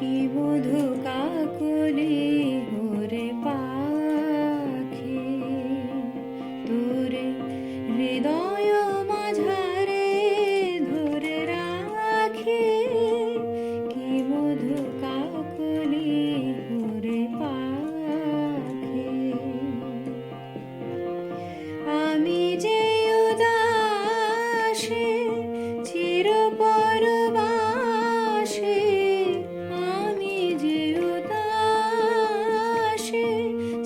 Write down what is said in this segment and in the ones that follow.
কি মধু কাকলি ওরে পাখি তোরে হৃদয় মাঝারে ধরে রাখি কি মধু কাকলি ওরে পাখি আমি যে উদাসী চির পরবাসী আমি যে উদাসী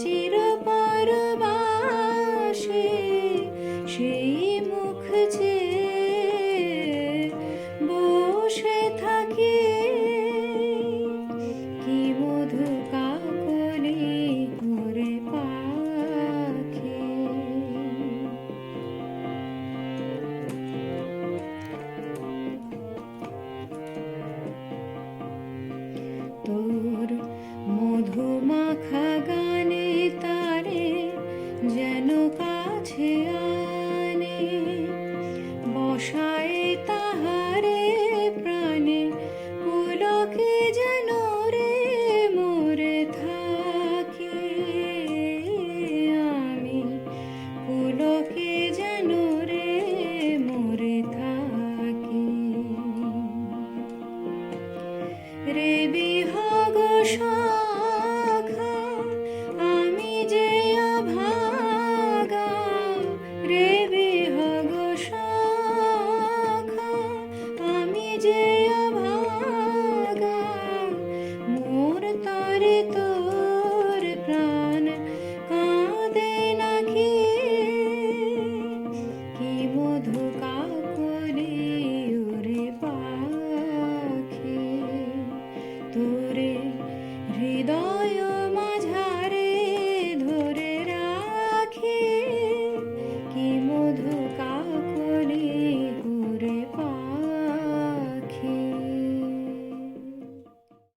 চির পরবাসী সেই মুখ চেয়ে বসে থাকি কি মধু কাকলি ওরে পাখি তোর মধুমাখা গানে তারে যেন কাছে আনে বসায় তাহারে প্রাণে পুলকে যেন রে মোরে থাকি আমি পুলকে যেন রে মোরে থাকি রে বিহগ শাখা আমি যে অভাগা রে বিহগ শাখা আমি যে অভাগা মোর তরে তোর প্রাণ কাঁদে নাকি কি মধু কাকলি ওরে পাখি তোরে হৃদয়